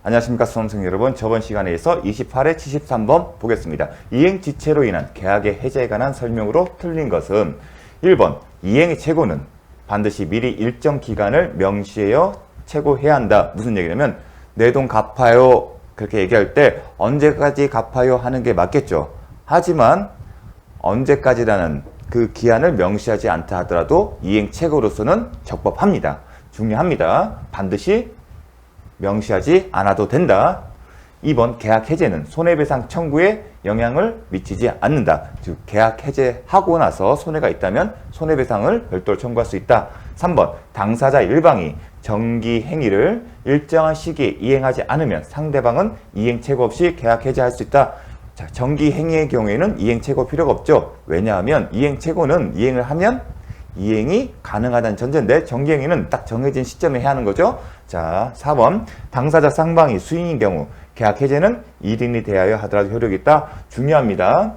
안녕하십니까 수험생 여러분. 저번 시간에서 28회 73번 보겠습니다. 이행지체로 인한 계약의 해제에 관한 설명으로 틀린 것은 1번 이행의 최고는 반드시 미리 일정 기간을 명시하여 최고해야 한다. 무슨 얘기냐면 내 돈 갚아요 그렇게 얘기할 때 언제까지 갚아요 하는 게 맞겠죠. 하지만 언제까지라는 그 기한을 명시하지 않다 하더라도 이행 최고로서는 적법합니다. 중요합니다. 반드시 명시하지 않아도 된다. 2번 계약 해제는 손해배상 청구에 영향을 미치지 않는다. 즉 계약 해제하고 나서 손해가 있다면 손해배상을 별도로 청구할 수 있다. 3번 당사자 일방이 정기 행위를 일정한 시기에 이행하지 않으면 상대방은 이행 최고 없이 계약 해제할 수 있다. 자, 정기 행위의 경우에는 이행 최고 필요가 없죠. 왜냐하면 이행 최고는 이행을 하면 이행이 가능하다는 전제인데 정기행위는 딱 정해진 시점에 해야 하는 거죠. 자, 4번 당사자 쌍방이 수인인 경우 계약 해제는 1인이 대하여 하더라도 효력이 있다. 중요합니다.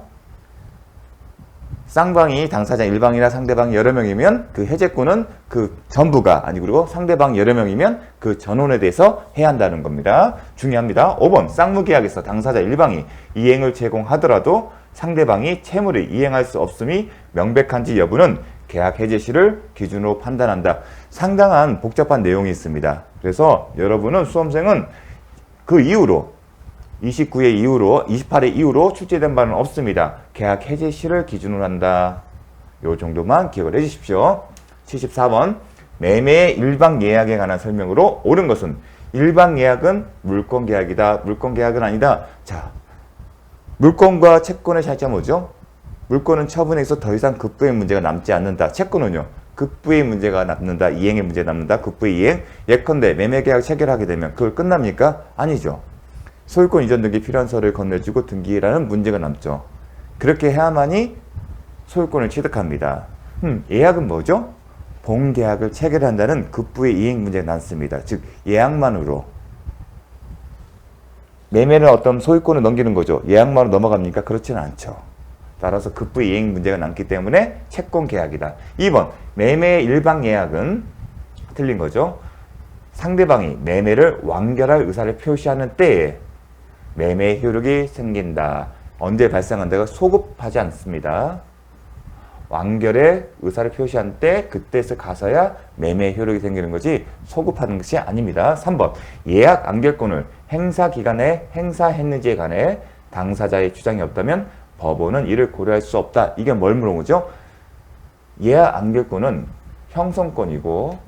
쌍방이 당사자 일방이나 상대방이 여러 명이면 그 해제권은 그 전부가 아니고 그리고 상대방 여러 명이면 그 전원에 대해서 해야 한다는 겁니다. 중요합니다. 5번 쌍무계약에서 당사자 일방이 이행을 제공하더라도 상대방이 채무를 이행할 수 없음이 명백한지 여부는 계약 해제 시를 기준으로 판단한다. 상당한 복잡한 내용이 있습니다. 그래서 여러분은 수험생은 그 이후로 29회 이후로 28회 이후로 출제된 바는 없습니다. 계약 해제 시를 기준으로 한다. 요 정도만 기억을 해 주십시오. 74번 매매의 일방 예약에 관한 설명으로 옳은 것은 일방 예약은 물권 계약이다. 물권 계약은 아니다. 자, 물권과 채권의 차이점은 뭐죠? 물권은 처분에 있어 더 이상 급부의 문제가 남지 않는다. 채권은요. 급부의 문제가 남는다. 이행의 문제가 남는다. 급부의 이행. 예컨대 매매계약 체결하게 되면 그걸 끝납니까? 아니죠. 소유권 이전 등기 필요한 서류를 건네주고 등기라는 문제가 남죠. 그렇게 해야만이 소유권을 취득합니다. 예약은 뭐죠? 본계약을 체결한다는 급부의 이행 문제가 남습니다. 즉 예약만으로 매매는 어떤 소유권을 넘기는 거죠. 예약만으로 넘어갑니까? 그렇지는 않죠. 따라서 급부의 이행 문제가 남기 때문에 채권 계약이다. 2번 매매의 일방 예약은 틀린 거죠. 상대방이 매매를 완결할 의사를 표시하는 때에 매매의 효력이 생긴다. 언제 발생한다가 소급하지 않습니다. 완결의 의사를 표시한 때 그때서 가서야 매매의 효력이 생기는 거지 소급하는 것이 아닙니다. 3번 예약 안결권을 행사 기간에 행사했는지에 관해 당사자의 주장이 없다면 법원은 이를 고려할 수 없다. 이게 뭘 물어본 거죠? 예약 안결권은 형성권이고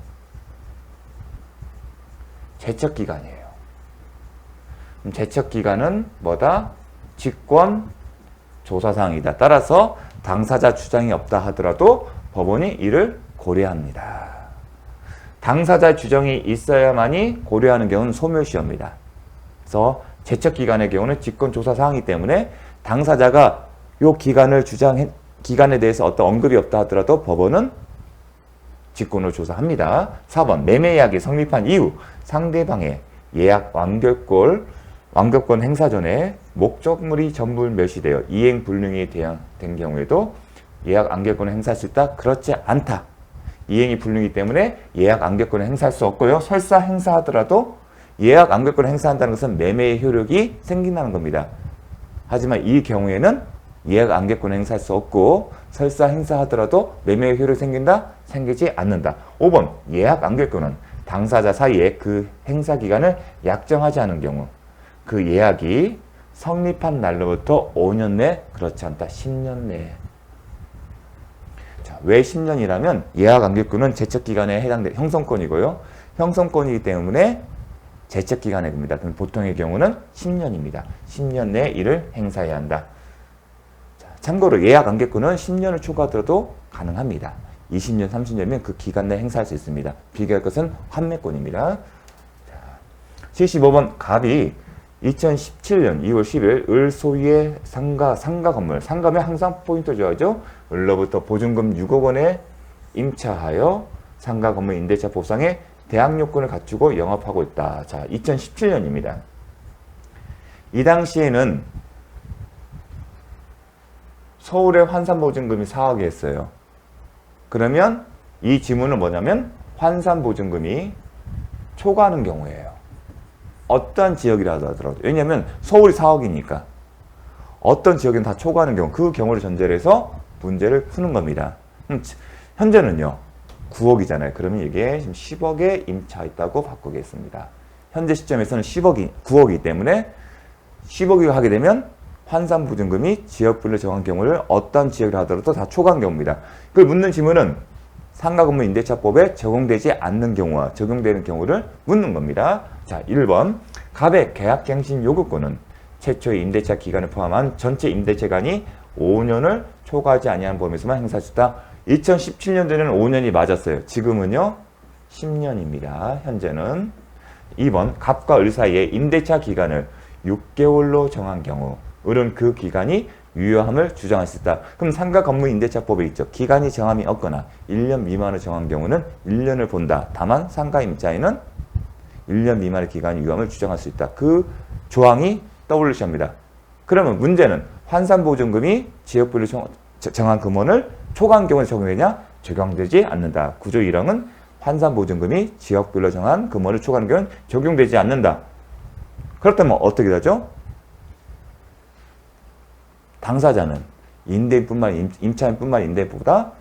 제척기간이에요. 제척기간은 뭐다? 직권 조사사항이다. 따라서 당사자 주장이 없다 하더라도 법원이 이를 고려합니다. 당사자 주장이 있어야만이 고려하는 경우는 소멸시효입니다. 그래서 제척기간의 경우는 직권 조사사항이기 때문에 당사자가 요 기간에 대해서 어떤 언급이 없다 하더라도 법원은 직권을 조사합니다. 4번 매매계약이 성립한 이후 상대방의 예약 완결권 행사 전에 목적물이 전부 멸시되어 이행 불능이 된 경우에도 예약 안결권을 행사할 수 있다? 그렇지 않다. 이행이 불능이기 때문에 예약 안결권을 행사할 수 없고요. 설사 행사하더라도 예약 안결권을 행사한다는 것은 매매의 효력이 생긴다는 겁니다. 하지만 이 경우에는 예약 안결권을 행사할 수 없고 설사 행사하더라도 매매의 효력이 생긴다? 생기지 않는다. 5번 예약 안결권은 당사자 사이에 그 행사 기간을 약정하지 않은 경우 그 예약이 성립한 날로부터 5년 내 그렇지 않다. 10년 내에. 자, 왜 10년이라면 예약 안결권은 제척기간에 해당되는 형성권이고요. 형성권이기 때문에 제척기간에 겁니다. 그럼 보통의 경우는 10년입니다. 10년 내에 이를 행사해야 한다. 자, 참고로 예약 안결권은 10년을 초과하더라도 가능합니다. 20년, 30년이면 그 기간 내에 행사할 수 있습니다. 비교할 것은 환매권입니다. 자, 75번 갑이 2017년 2월 10일 을 소유의 상가 건물, 상가면 항상 포인트 줘야죠. 을로부터 보증금 6억 원에 임차하여 상가 건물 임대차 보상에 대항 요건을 갖추고 영업하고 있다. 자, 2017년입니다. 이 당시에는 서울의 환산보증금이 4억이었어요. 그러면 이 지문은 뭐냐면 환산보증금이 초과하는 경우예요. 어떠한 지역이라 하더라도. 왜냐하면 서울이 4억이니까. 어떤 지역은 다 초과하는 경우, 그 경우를 전제로 해서 문제를 푸는 겁니다. 현재는요, 9억이잖아요. 그러면 이게 지금 10억에 임차 있다고 바꾸겠습니다. 현재 시점에서는 9억이기 때문에 10억이 하게 되면 환산보증금이 지역별로 정한 경우를 어떤 지역이라 하더라도 다 초과한 경우입니다. 그걸 묻는 질문은 상가건물 임대차법에 적용되지 않는 경우와 적용되는 경우를 묻는 겁니다. 자, 1번. 갑의 계약갱신 요구권은 최초의 임대차 기간을 포함한 전체 임대차간이 5년을 초과하지 아니한 범위에서만 행사할 수 있다. 2017년도에는 5년이 맞았어요. 지금은요, 10년입니다. 현재는. 2번. 갑과 을 사이에 임대차 기간을 6개월로 정한 경우, 을은 그 기간이 유효함을 주장할 수 있다. 그럼 상가 건물 임대차법에 있죠. 기간이 정함이 없거나 1년 미만으로 정한 경우는 1년을 본다. 다만 상가 임차인은 1년 미만의 기간이 유효함을 주장할 수 있다. 그 조항이 떠올리셔야 합니다. 그러면 문제는 환산보증금이 지역별로 정한 금원을 초과한 경우에 적용되냐? 적용되지 않는다. 구조 1항은 환산보증금이 지역별로 정한 금원을 초과한 경우는 적용되지 않는다. 그렇다면 어떻게 되죠? 당사자는 임대인뿐만 임차인뿐만 임대인보다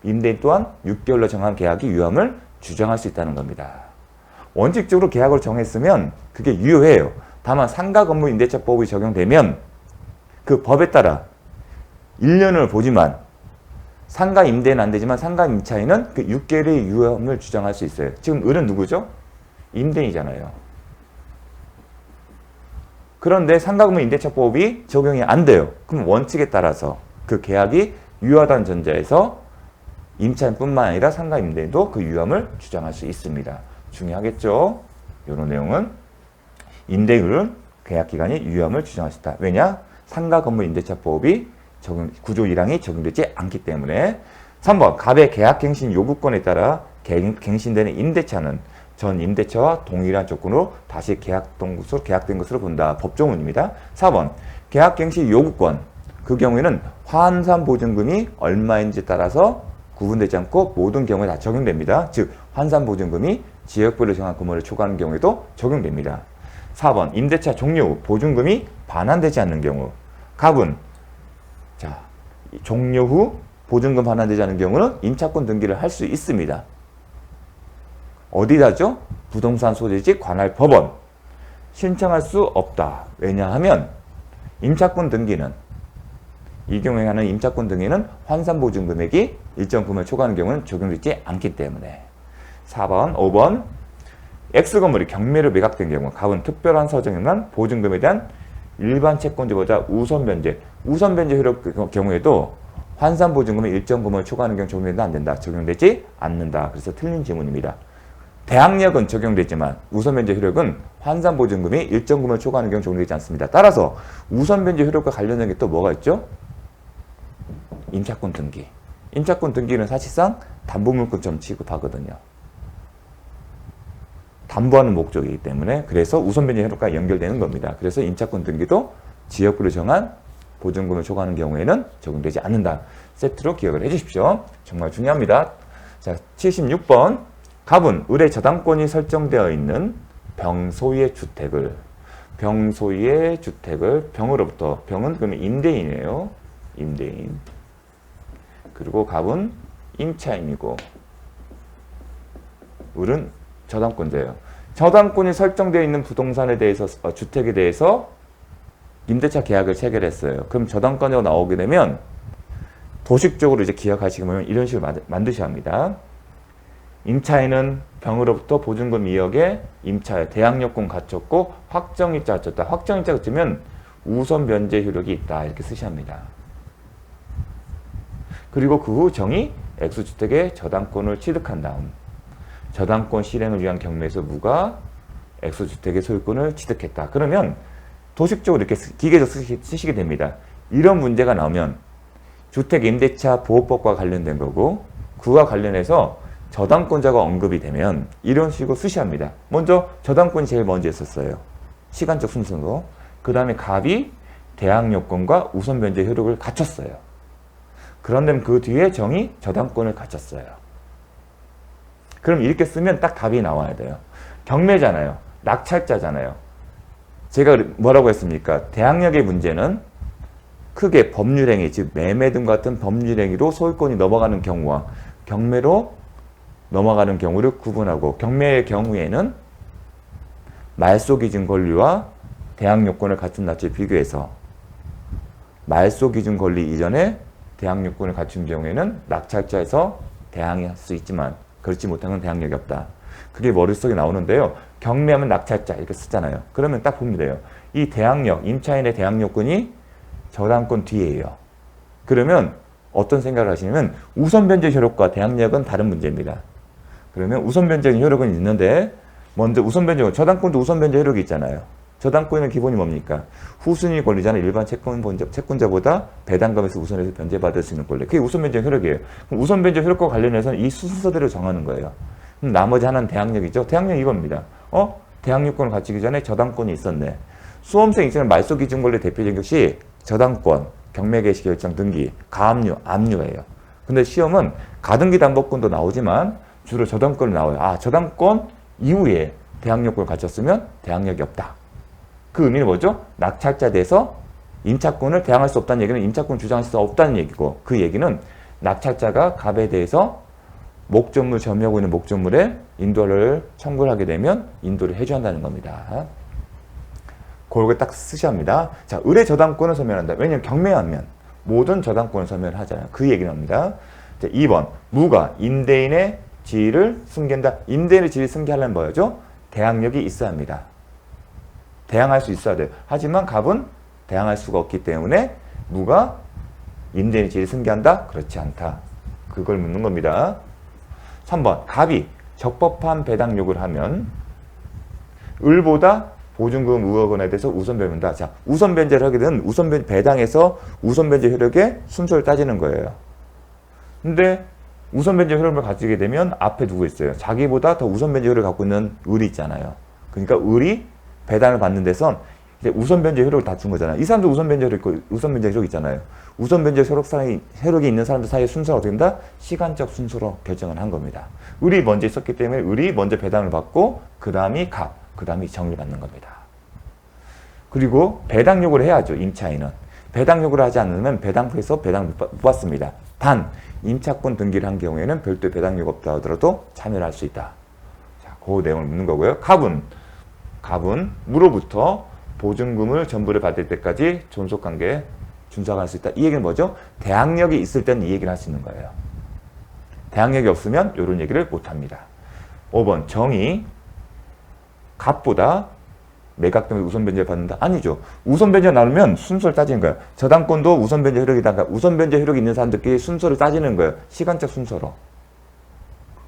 임대인 또한 6개월로 정한 계약이 유효함을 주장할 수 있다는 겁니다. 원칙적으로 계약을 정했으면 그게 유효해요. 다만 상가 건물 임대차법이 적용되면 그 법에 따라 1년을 보지만 상가 임대는 안 되지만 상가 임차인은 그 6개월의 유효함을 주장할 수 있어요. 지금 을은 누구죠? 임대인이잖아요. 그런데 상가건물 임대차법이 적용이 안 돼요. 그럼 원칙에 따라서 그 계약이 유효하다는 전제에서 임차인뿐만 아니라 상가 임대인도 그 유효함을 주장할 수 있습니다. 중요하겠죠? 이런 내용은 임대인은 계약기간이 유효함을 주장할 수 있다. 왜냐? 상가건물 임대차법이 구조 1항이 적용되지 않기 때문에. 3번. 갑의 계약갱신 요구권에 따라 갱신되는 임대차는 전 임대차와 동일한 조건으로 다시 계약된 것으로 본다. 법조문입니다. 4번. 계약갱신 요구권. 그 경우에는 환산보증금이 얼마인지 따라서 구분되지 않고 모든 경우에 다 적용됩니다. 즉 환산보증금이 지역별로 정한 금원을 초과하는 경우에도 적용됩니다. 4번. 임대차 종료 후 보증금이 반환되지 않는 경우. 갑은 종료 후 보증금 반환되지 않는 경우는 임차권 등기를 할 수 있습니다. 어디다죠? 부동산 소재지 관할 법원. 신청할 수 없다. 왜냐하면 임차권 등기는 이 경우에 하는 임차권 등기는 환산보증 금액이 일정 금액을 초과하는 경우는 적용되지 않기 때문에. 4번, 5번. X건물이 경매로 매각된 경우 갑은 특별한 서정에만 보증금에 대한 일반 채권자보다 우선 변제 효력 경우에도 환산보증금의 일정 금액을 초과하는 경우 적용된다 안 된다? 적용되지 않는다. 그래서 틀린 질문입니다. 대항력은 적용되지만 우선변제 효력은 환산보증금이 일정 금액을 초과하는 경우 적용되지 않습니다. 따라서 우선변제 효력과 관련된 게 또 뭐가 있죠? 임차권 등기. 임차권 등기는 사실상 담보물권처럼 취급하거든요. 담보하는 목적이기 때문에 그래서 우선변제 효력과 연결되는 겁니다. 그래서 임차권 등기도 지역별로 정한 보증금을 초과하는 경우에는 적용되지 않는다. 세트로 기억을 해주십시오. 정말 중요합니다. 자, 76번. 갑은 을의 저당권이 설정되어 있는 병소의 주택을 병으로부터, 병은 그러면 임대인이에요. 임대인. 그리고 갑은 임차인이고 을은 저당권자예요. 저당권이 설정되어 있는 부동산에 대해서 주택에 대해서 임대차 계약을 체결했어요. 그럼 저당권자가 나오게 되면 도식적으로 이제 기억하시면 이런 식으로 만드셔야 합니다. 임차인은 병으로부터 보증금 2억에 임차에 대항력권 갖췄고 확정일자 갖췄다. 확정일자 갖추면 우선 변제 효력이 있다. 이렇게 쓰셔야 합니다. 그리고 그 후 정의 X주택의 저당권을 취득한 다음 저당권 실행을 위한 경매에서 무가 X주택의 소유권을 취득했다. 그러면 도식적으로 이렇게 기계적 쓰시게 됩니다. 이런 문제가 나오면 주택임대차 보호법과 관련된 거고 그와 관련해서 저당권자가 언급이 되면 이런 식으로 쓰셔야 합니다. 먼저 저당권이 제일 먼저 있었어요. 시간적 순서로. 그 다음에 갑이 대항요건과 우선변제 효력을 갖췄어요. 그런데 그 뒤에 정이 저당권을 갖췄어요. 그럼 이렇게 쓰면 딱 답이 나와야 돼요. 경매잖아요. 낙찰자잖아요. 제가 뭐라고 했습니까? 대항력의 문제는 크게 법률행위, 즉 매매 등 같은 법률행위로 소유권이 넘어가는 경우와 경매로 넘어가는 경우를 구분하고, 경매의 경우에는 말소 기준 권리와 대항 요건을 갖춘 납치에 비교해서 말소 기준 권리 이전에 대항 요건을 갖춘 경우에는 낙찰자에서 대항할 수 있지만 그렇지 못하면 대항력이 없다. 그게 머릿속에 나오는데요. 경매하면 낙찰자 이렇게 쓰잖아요. 그러면 딱 보면 돼요. 이 대항력, 임차인의 대항 요건이 저당권 뒤에예요. 그러면 어떤 생각을 하시냐면 우선 변제 효력과 대항력은 다른 문제입니다. 그러면 우선 변제 효력은 있는데, 먼저 우선 변제, 저당권도 우선 변제 효력이 있잖아요. 저당권은 기본이 뭡니까? 후순위 권리자는 일반 채권자보다 배당금에서 우선해서 변제받을 수 있는 권리. 그게 우선 변제 효력이에요. 그럼 우선 변제 효력과 관련해서는 이 순서대로 정하는 거예요. 그럼 나머지 하나는 대항력이죠. 대항력 이겁니다. 대항력권을 갖추기 전에 저당권이 있었네. 수험생 입장은 말소 기준 권리 대표적인 것이 저당권, 경매 개시 결정 등기, 가압류, 압류예요. 근데 시험은 가등기 담보권도 나오지만 주로 저당권이 나와요. 아, 저당권 이후에 대항력권을 갖췄으면 대항력이 없다. 그 의미는 뭐죠? 낙찰자 돼서 임차권을 대항할 수 없다는 얘기는 임차권을 주장할 수 없다는 얘기고, 그 얘기는 낙찰자가 갑에 대해서 목적물 점유하고 있는 목적물에 인도를 청구를 하게 되면 인도를 해줘야 한다는 겁니다. 그걸 딱 쓰셔야 합니다. 자, 의뢰 저당권을 소멸한다. 왜냐하면 경매하면 모든 저당권을 소멸하잖아요. 그 얘기는 합니다. 자, 2번 무가 임대인의 지위를 승계한다. 임대인의 지위를 승계하려면 뭐죠? 대항력이 있어야 합니다. 대항할 수 있어야 돼요. 하지만 갑은 대항할 수가 없기 때문에 무가 임대인의 지위를 승계한다? 그렇지 않다. 그걸 묻는 겁니다. 3번 갑이 적법한 배당 요구를 하면 을보다 보증금 의혹 원에 대해서 우선 변제한다. 자, 우선 변제를 하게 되면 배당에서 우선 변제 효력의 순서를 따지는 거예요. 근데 우선 변제 효력을 가지게 되면 앞에 누구 있어요? 자기보다 더 우선 변제 효력을 갖고 있는 을이 있잖아요. 그러니까 을이 배당을 받는 데선 이제 우선 변제 효력을 다 준 거잖아요. 이 사람도 우선 변제 효력 있고 우선 변제 효력 있잖아요. 우선 변제 효력이 있는 사람들 사이의 순서가 어떻게 된다? 시간적 순서로 결정을 한 겁니다. 을이 먼저 있었기 때문에 을이 먼저 배당을 받고 그 다음이 갑, 그 다음이 정을 받는 겁니다. 그리고 배당 요구를 해야죠. 임차인은. 배당 요구를 하지 않으면 배당부에서 배당을 못 받습니다. 단 임차권 등기를 한 경우에는 별도의 배당 요구 없다 하더라도 참여를 할 수 있다. 자, 그 내용을 묻는 거고요. 갑은 무로부터 보증금을 전부를 받을 때까지 존속관계에 준수할 수 있다. 이 얘기는 뭐죠? 대항력이 있을 때는 이 얘기를 할 수 있는 거예요. 대항력이 없으면 이런 얘기를 못합니다. 5번 정의 갑보다 매각 때문에 우선 변제를 받는다? 아니죠. 우선 변제가 나오면 순서를 따지는 거예요. 저당권도 우선 변제 효력이다가 우선 변제 효력이 있는 사람들끼리 순서를 따지는 거예요. 시간적 순서로.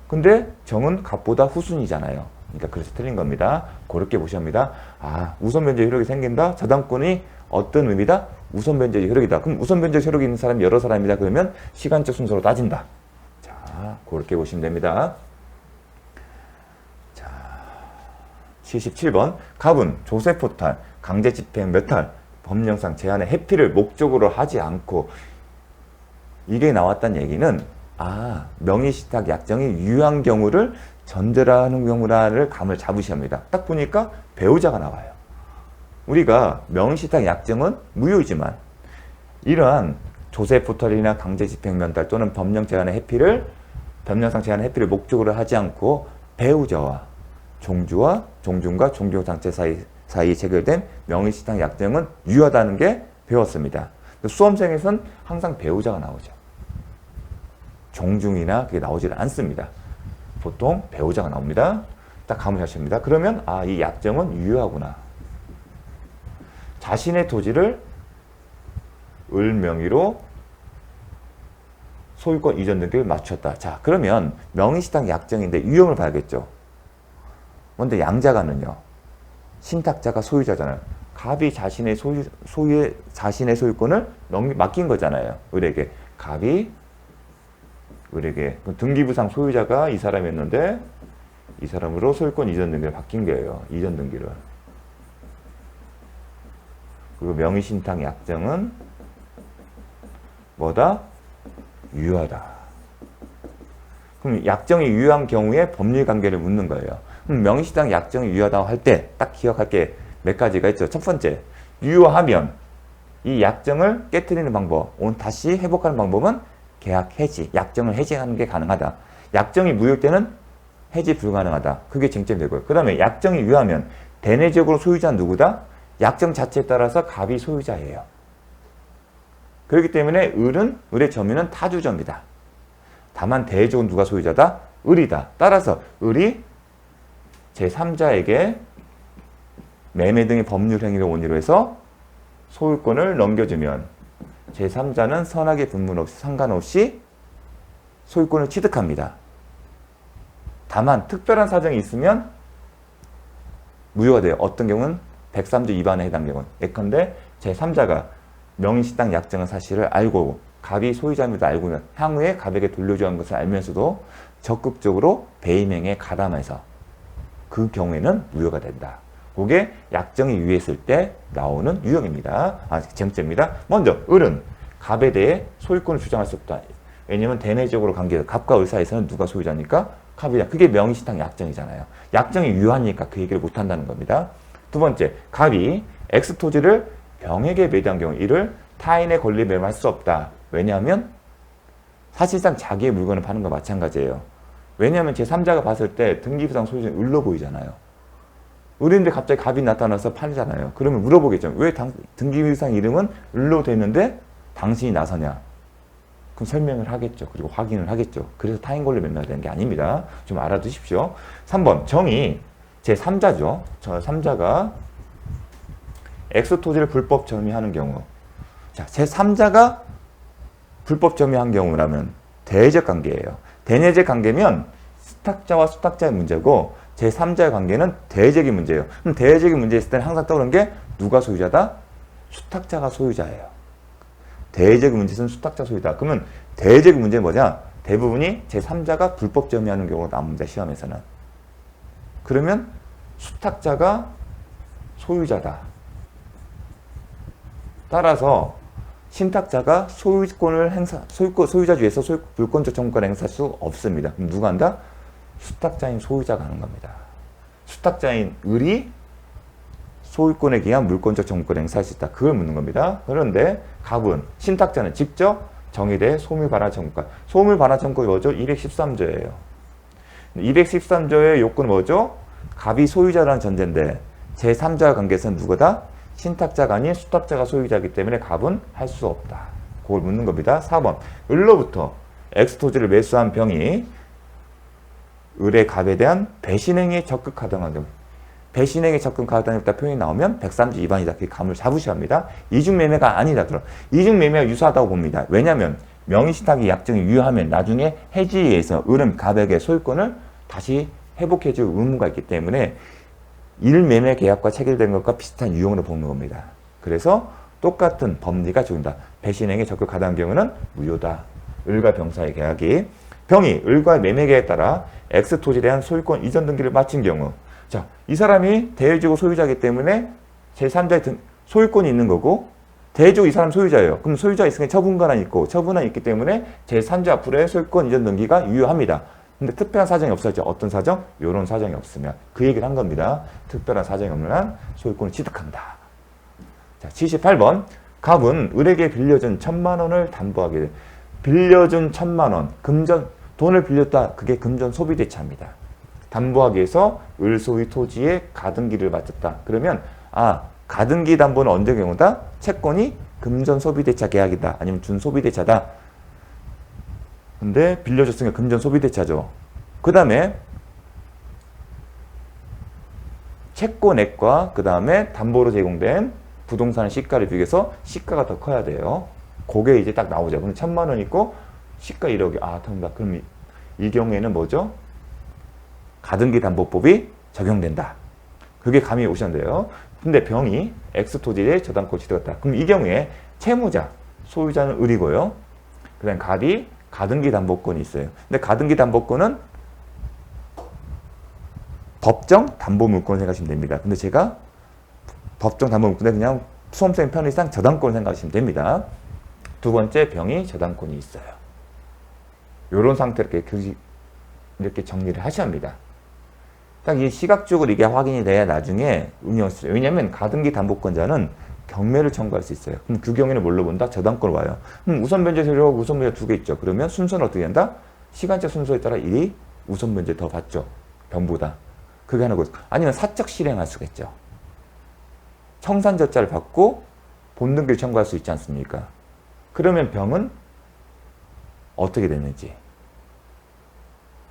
근데 정은 갑보다 후순위잖아요. 그러니까 그래서 틀린 겁니다. 그렇게 보셔야 합니다. 아, 우선 변제 효력이 생긴다? 저당권이 어떤 의미다? 우선 변제 효력이다. 그럼 우선 변제 효력이 있는 사람이 여러 사람이다. 그러면 시간적 순서로 따진다. 자, 그렇게 보시면 됩니다. 자, 77번. 갑은 조세포탈, 강제집행 몇탈, 법령상 제한의 회피를 목적으로 하지 않고, 이게 나왔다는 얘기는 명의신탁 약정이 유효한 경우를 전제로 하는 경우라를 감을 잡으셔야 합니다. 딱 보니까 배우자가 나와요. 우리가 명의신탁 약정은 무효이지만 이러한 조세포탈이나 강제집행면탈 또는 법령상 제한의 회피를 목적으로 하지 않고 배우자와 종중과 종교상체 사이 체결된 명의신탁 약정은 유효하다는 게 배웠습니다. 수험생에서는 항상 배우자가 나오죠. 종중이나 그게 나오질 않습니다. 보통 배우자가 나옵니다. 딱 감을 하십니다. 그러면 이 약정은 유효하구나. 자신의 토지를 을 명의로 소유권 이전 등기를 맞췄다. 자, 그러면 명의신탁 약정인데 유형을 봐야겠죠. 먼저 양자가는요. 신탁자가 소유자잖아요. 갑이 자신의 자신의 소유권을 맡긴 거잖아요. 을에게. 갑이 을에게. 등기부상 소유자가 이 사람이었는데 이 사람으로 소유권 이전 등기를 바뀐 거예요. 이전 등기를. 그리고 명의신탁 약정은 뭐다? 유효하다. 그럼 약정이 유효한 경우에 법률관계를 묻는 거예요. 그럼 명의신탁 약정이 유효하다고 할 때 딱 기억할 게 몇 가지가 있죠. 첫 번째, 유효하면 이 약정을 깨트리는 방법, 다시 회복하는 방법은 계약 해지, 약정을 해지하는 게 가능하다. 약정이 무효일 때는 해지 불가능하다. 그게 쟁점이 되고요. 그 다음에 약정이 유효하면 대내적으로 소유자는 누구다? 약정 자체에 따라서 갑이 소유자예요. 그렇기 때문에 을의 점유는 타주점이다. 다만 대외적으로 누가 소유자다? 을이다. 따라서 을이 제3자에게 매매 등의 법률 행위를 원인으로 해서 소유권을 넘겨주면 제3자는 선악의 분문 없이 상관없이 소유권을 취득합니다. 다만 특별한 사정이 있으면 무효가 돼요. 어떤 경우는 103조 위반에 해당 경우는. 예컨대 제3자가 명의식당 약정의 사실을 알고 갑이 소유자임을 알고는 향후에 갑에게 돌려줘야 하는 것을 알면서도 적극적으로 배임행에 가담해서 그 경우에는 무효가 된다. 그게 약정이 유효했을 때 나오는 유형입니다. 쟁점입니다. 먼저 을은 갑에 대해 소유권을 주장할 수 없다. 왜냐하면 대내적으로 관계, 갑과 을 사이에서는 누가 소유자니까 갑이다. 그게 명의식당 약정이잖아요. 약정이 유효하니까 그 얘기를 못한다는 겁니다. 두 번째, 갑이 X 토지를 병에게 매도한 경우 이를 타인의 권리에 매도할 수 없다. 왜냐하면 사실상 자기의 물건을 파는 거 마찬가지예요. 왜냐하면 제3자가 봤을 때 등기부상 소유자는 을로 보이잖아요. 을인데 갑자기 갑이 나타나서 팔잖아요. 그러면 물어보겠죠. 왜 등기부상 이름은 을로 됐는데 당신이 나서냐? 그럼 설명을 하겠죠. 그리고 확인을 하겠죠. 그래서 타인 권리 매매가 되는 게 아닙니다. 좀 알아두십시오. 3번 정의 제3자죠. 저 3자가 X 토지를 불법 점유하는 경우. 자, 제3자가 불법 점유한 경우라면 대내적 관계예요. 대내적 관계면 수탁자와 수탁자의 문제고 제3자의 관계는 대외적인 문제예요. 그럼 대외적인 문제 있을 때는 항상 떠오르는 게 누가 소유자다? 수탁자가 소유자예요. 대외적인 문제는 수탁자 소유다. 그러면 대외적인 문제는 뭐냐? 대부분이 제3자가 불법 점유하는 경우가 나옵니다. 시험에서는. 그러면 수탁자가 소유자다. 따라서 신탁자가 소유자 중에서 물권적 청구권을 행사할 수 없습니다. 그럼 누가 한다? 수탁자인 소유자가 하는 겁니다. 수탁자인 을이 소유권에 기한 물권적 청구권을 행사할 수 있다. 그걸 묻는 겁니다. 그런데 갑은 신탁자는 직접 정의대 소멸반환 청구권. 소멸반환 청구권이 뭐죠? 213조예요. 213조의 요건은 뭐죠? 갑이 소유자라는 전제인데 제3자 관계에서는 누구다? 신탁자가 아닌 수탁자가 소유자이기 때문에 갑은 할 수 없다. 그걸 묻는 겁니다. 4번. 을로부터 X토지를 매수한 병이 을의 갑에 대한 배신행위에 적극하다는 경우. 배신행위에 적극하다는 표현이 나오면 103조 위반이다. 그 감을 잡으셔야 합니다. 이중매매가 아니다. 이중매매가 유사하다고 봅니다. 왜냐하면 명의신탁이 약정이 유효하면 나중에 해지에 의해서 을은 갑에게 소유권을 다시 회복해줄 의무가 있기 때문에 일매매 계약과 체결된 것과 비슷한 유형으로 보는 겁니다. 그래서 똑같은 법리가 적용된다. 배신행위에 적극하다는 경우는 무효다. 을과 병사의 계약이. 병이 을과의 매매 계약에 따라 X토지에 대한 소유권 이전 등기를 마친 경우. 자, 이 사람이 대외적으로 소유자이기 때문에 제3자의 소유권이 있는 거고 대외적으로 이 사람 소유자예요. 그럼 소유자 있으니까 처분권이 있고 처분권이 있기 때문에 제3자 앞으로의 소유권 이전 등기가 유효합니다. 근데 특별한 사정이 없었죠. 어떤 사정? 이런 사정이 없으면. 그 얘기를 한 겁니다. 특별한 사정이 없는 한 소유권을 취득한다. 자, 78번. 갑은 을에게 빌려준 1,000만 원을 담보하게 돼. 빌려준 1,000만 원. 돈을 빌렸다. 그게 금전 소비대차입니다. 담보하기 위해서 을 소유 토지에 가등기를 바쳤다. 그러면 가등기 담보는 언제 경우다? 채권이 금전 소비대차 계약이다. 아니면 준소비대차다. 근데 빌려줬으니까 금전 소비대차죠. 그 다음에 채권액과 그 다음에 담보로 제공된 부동산의 시가를 비교해서 시가가 더 커야 돼요. 그게 이제 딱 나오죠. 그럼 1,000만 원 있고 시가 1억이 통다. 그럼 이 경우에는 뭐죠? 가등기 담보법이 적용된다. 그게 감이 오셨는데요. 근데 병이 X토지에 저당권을 취득했다. 그럼 이 경우에 채무자, 소유자는 을이고요. 그 다음에 갑이 가등기 담보권이 있어요. 근데 가등기 담보권은 법정 담보물권을 생각하시면 됩니다. 근데 제가 법정 담보물권에 그냥 수험생 편의상 저당권을 생각하시면 됩니다. 두 번째, 병이 저당권이 있어요. 이런 상태로 이렇게 정리를 하셔야 합니다. 딱 이 시각적으로 이게 확인이 돼야 나중에 응용을 쓰죠. 왜냐하면 가등기 담보권자는 경매를 청구할 수 있어요. 그럼 그 경우에는 뭘로 본다? 저당권으로 와요. 우선 변제 세력하고 우선 변제 두 개 있죠. 그러면 순서는 어떻게 된다? 시간적 순서에 따라 이 우선 변제 더 받죠. 병보다. 그게 하나고. 아니면 사적 실행할 수가 있죠. 청산저자를 받고 본등기를 청구할 수 있지 않습니까? 그러면 병은 어떻게 됐는지.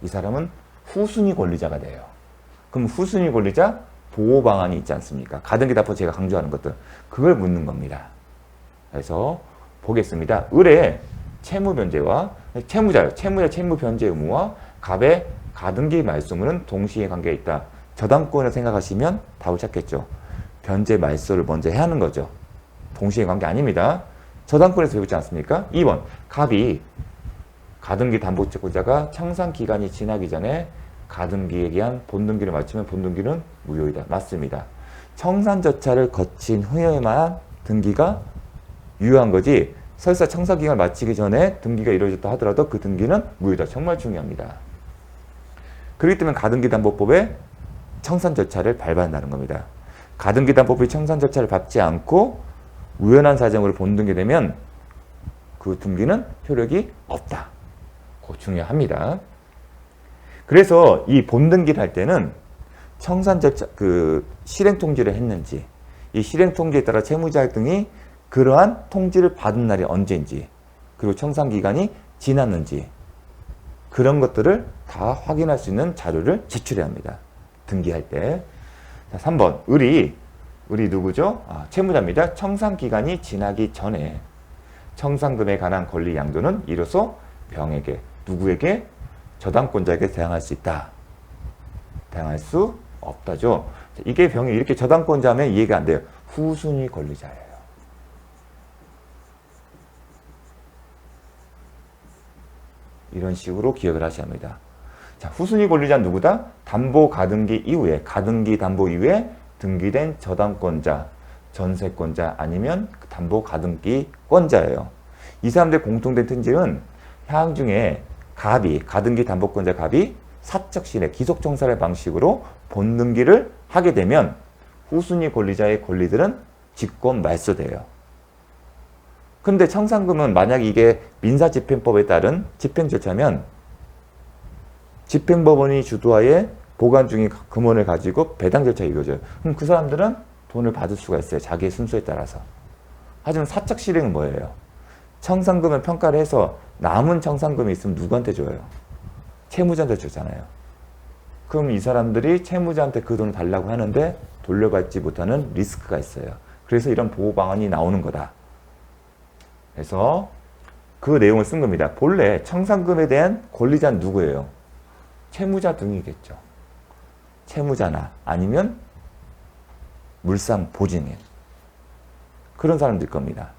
이 사람은 후순위 권리자가 돼요. 그럼 후순위 권리자 보호 방안이 있지 않습니까? 가등기 담보 제가 강조하는 것들. 그걸 묻는 겁니다. 그래서 보겠습니다. 을의 채무 변제와 채무자요. 채무자 채무 변제 의무와 갑의 가등기 말소 의무는 동시에 관계가 있다. 저당권을 생각하시면 답을 찾겠죠. 변제 말소를 먼저 해야 하는 거죠. 동시에 관계 아닙니다. 저당권에서 배우지 않습니까? 2번 갑이 가등기 담보채권자가 청산 기간이 지나기 전에 가등기에 의한 본등기를 마치면 본등기는 무효이다. 맞습니다. 청산절차를 거친 후에만 등기가 유효한 거지 설사 청산기간을 마치기 전에 등기가 이루어졌다 하더라도 그 등기는 무효다. 정말 중요합니다. 그렇기 때문에 가등기담보법에 청산절차를 밟아한다는 겁니다. 가등기담보법이 청산절차를 밟지 않고 우연한 사정으로 본등기되면 그 등기는 효력이 없다. 그거 중요합니다. 그래서 이 본등기를 할 때는 청산절차, 실행통지를 했는지, 이 실행통지에 따라 채무자 등이 그러한 통지를 받은 날이 언제인지, 그리고 청산기간이 지났는지, 그런 것들을 다 확인할 수 있는 자료를 제출해야 합니다. 등기할 때. 자, 3번. 을이 누구죠? 채무자입니다. 청산기간이 지나기 전에 청산금에 관한 권리 양도는 이로써 병에게, 누구에게? 저당권자에게 대항할 수 있다. 대항할 수 없다죠. 이게 병이 이렇게 저당권자면 이해가 안 돼요. 후순위 권리자예요. 이런 식으로 기억을 하셔야 합니다. 자, 후순위 권리자는 누구다? 담보 가등기 이후에, 가등기 담보 이후에 등기된 저당권자, 전세권자 아니면 담보 가등기권자예요. 이 사람들의 공통된 특징은 향 중에 갑이, 가등기 담보권자 갑이 사적 실행, 기속 청산의 방식으로 본등기를 하게 되면 후순위 권리자의 권리들은 직권 말소돼요. 근데 청산금은 만약 이게 민사집행법에 따른 집행 절차면 집행법원이 주도하에 보관 중인 금원을 가지고 배당 절차가 이루어져요. 그럼 그 사람들은 돈을 받을 수가 있어요. 자기의 순서에 따라서. 하지만 사적 실행은 뭐예요? 청산금을 평가를 해서 남은 청산금이 있으면 누구한테 줘요? 채무자한테 주잖아요. 그럼 이 사람들이 채무자한테 그 돈을 달라고 하는데 돌려받지 못하는 리스크가 있어요. 그래서 이런 보호 방안이 나오는 거다. 그래서 그 내용을 쓴 겁니다. 본래 청산금에 대한 권리자는 누구예요? 채무자 등이겠죠. 채무자나 아니면 물상 보증인. 그런 사람들 겁니다.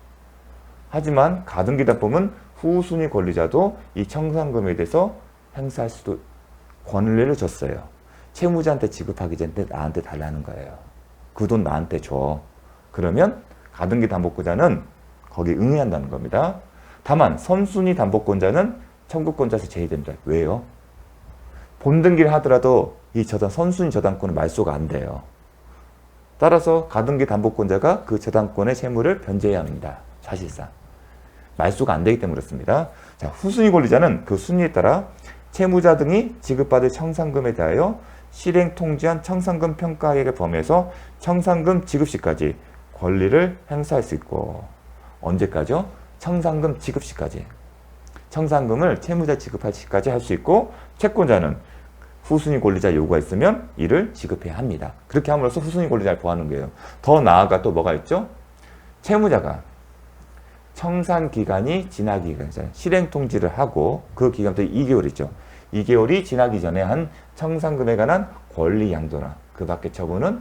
하지만 가등기담보는 후순위 권리자도 이 청산금에 대해서 행사할 수도 권리를 줬어요. 채무자한테 지급하기 전에 나한테 달라는 거예요. 그 돈 나한테 줘. 그러면 가등기담보권자는 거기에 응해한다는 겁니다. 다만 선순위 담보권자는 청구권자에서 제외됩니다. 왜요? 본등기를 하더라도 이 선순위 저당권은 말소가 안 돼요. 따라서 가등기 담보권자가 그 저당권의 채무를 변제해야 합니다. 사실상. 말소가 안 되기 때문에 그렇습니다. 자, 후순위 권리자는 그 순위에 따라 채무자 등이 지급받을 청산금에 대하여 실행 통지한 청산금 평가액의 범위에서 청산금 지급 시까지 권리를 행사할 수 있고, 언제까지요? 청산금 지급 시까지. 청산금을 채무자 지급할 시까지 할 수 있고, 채권자는 후순위 권리자 요구가 있으면 이를 지급해야 합니다. 그렇게 함으로써 후순위 권리자를 보호하는 거예요. 더 나아가 또 뭐가 있죠? 채무자가 청산 기간이 지나기 전에 실행 통지를 하고 그 기간부터 2개월이죠. 2개월이 지나기 전에 한 청산금에 관한 권리 양도나 그 밖의 처분은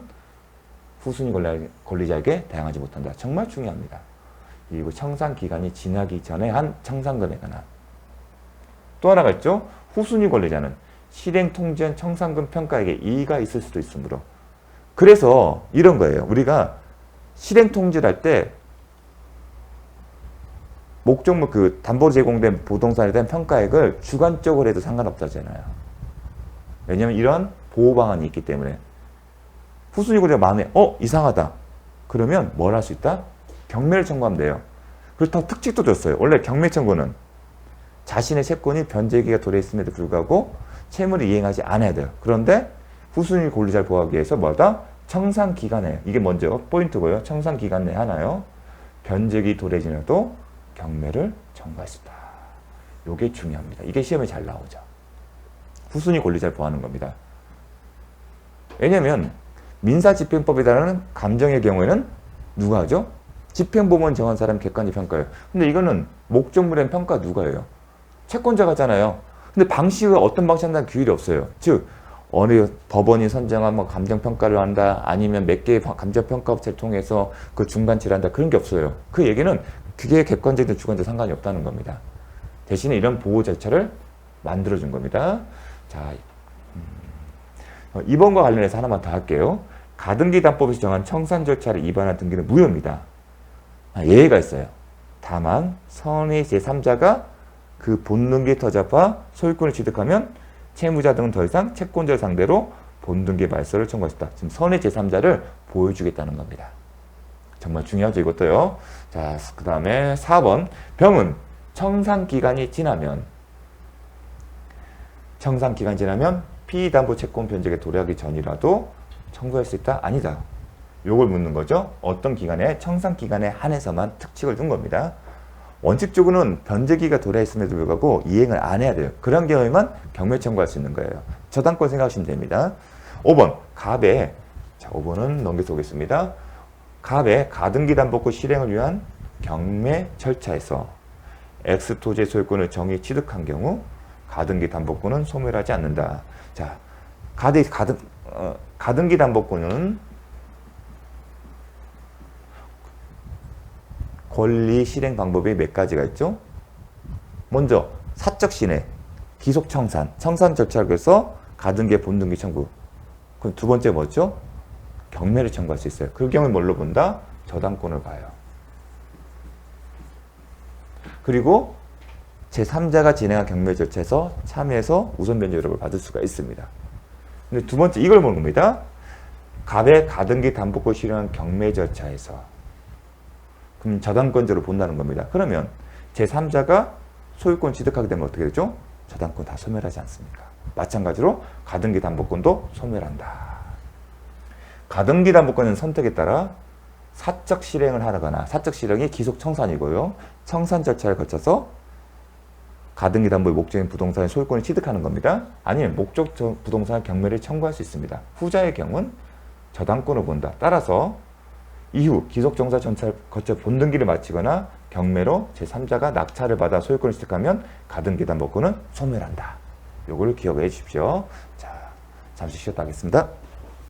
후순위 권리자에게 대항하지 못한다. 정말 중요합니다. 그리고 청산 기간이 지나기 전에 한 청산금에 관한. 또 하나가 있죠. 후순위 권리자는 실행 통지한 청산금 평가액에 이의가 있을 수도 있으므로. 그래서 이런 거예요. 우리가 실행 통지를 할 때 목적물 담보로 제공된 부동산에 대한 평가액을 주관적으로 해도 상관없다잖아요. 왜냐하면 이런 보호 방안이 있기 때문에. 후순위 권리가 만에 이상하다. 그러면 뭘 할 수 있다? 경매를 청구하면 돼요. 그렇다고 특칙도 줬어요. 원래 경매 청구는 자신의 채권이 변제기가 도래했음에도 불구하고 채무를 이행하지 않아야 돼요. 그런데 후순위 권리자를 보호하기 위해서 뭐다? 청산기간에, 이게 먼저 포인트고요. 청산기간 내에 하나요. 변제기 도래 지나도 경매를 청구할 수 있다. 이게 중요합니다. 이게 시험에 잘 나오죠. 후순위 권리자를 보호하는 겁니다. 왜냐면 민사집행법이라는 감정의 경우에는 누가 하죠? 집행법원 정한 사람이 객관적 평가예요. 근데 이거는 목적물의 평가 누가 해요? 채권자가 하잖아요. 근데 방식은 어떤 방식 한다는 규율이 없어요. 즉 어느 법원이 선정한 뭐 감정평가를 한다, 아니면 몇 개의 감정평가업체를 통해서 그 중간치를 한다, 그런 게 없어요. 그 얘기는 그게 객관적이든 주관적이든 상관이 없다는 겁니다. 대신에 이런 보호 절차를 만들어준 겁니다. 자, 이번과 관련해서 하나만 더 할게요. 가등기 담법에서 정한 청산 절차를 위반한 등기는 무효입니다. 예외가 있어요. 다만 선의 제3자가 그 본등기 터잡화 소유권을 취득하면 채무자 등은 더 이상 채권자를 상대로 본등기 말소를 청구할 수 있다. 지금 선의 제3자를 보여주겠다는 겁니다. 정말 중요하죠, 이것도요. 자, 그 다음에 4번. 병은 청산기간이 지나면 피담보 채권 변제에 도래하기 전이라도 청구할 수 있다? 아니다. 요걸 묻는 거죠. 어떤 기간에? 청산기간에 한해서만 특칙을 둔 겁니다. 원칙적으로는 변제기가 도래했음에도 불구하고 이행을 안 해야 돼요. 그런 경우에만 경매 청구할 수 있는 거예요. 저당권 생각하시면 됩니다. 5번. 갑에, 자, 5번은 넘겨서 오겠습니다. 갑의 가등기 담보권 실행을 위한 경매 절차에서 X토지의 소유권을 정의 취득한 경우 가등기 담보권은 소멸하지 않는다. 자, 가등기 담보권은 권리 실행 방법이 몇 가지가 있죠? 먼저 사적 신해, 기속 청산, 청산 절차를 위해서 가등기의 본등기 청구. 그럼 두 번째 뭐죠? 경매를 청구할 수 있어요. 그 경우에 뭘로 본다? 저당권을 봐요. 그리고 제3자가 진행한 경매 절차에서 참여해서 우선 변제 여력을 받을 수가 있습니다. 근데 두 번째 이걸 보는 겁니다. 갑의 가등기 담보권 실행한 경매 절차에서, 그럼 저당권자로 본다는 겁니다. 그러면 제3자가 소유권 취득하게 되면 어떻게 되죠? 저당권 다 소멸하지 않습니까? 마찬가지로 가등기 담보권도 소멸한다. 가등기 담보권은 선택에 따라 사적 실행을 하거나, 사적 실행이 기속 청산이고요. 청산 절차를 거쳐서 가등기 담보의 목적인 부동산의 소유권을 취득하는 겁니다. 아니면 목적 부동산 경매를 청구할 수 있습니다. 후자의 경우는 저당권을 본다. 따라서 이후 기속정사 절차를 거쳐 본등기를 마치거나 경매로 제3자가 낙찰을 받아 소유권을 취득하면 가등기 담보권은 소멸한다. 요거를 기억해 주십시오. 자, 잠시 쉬었다 하겠습니다.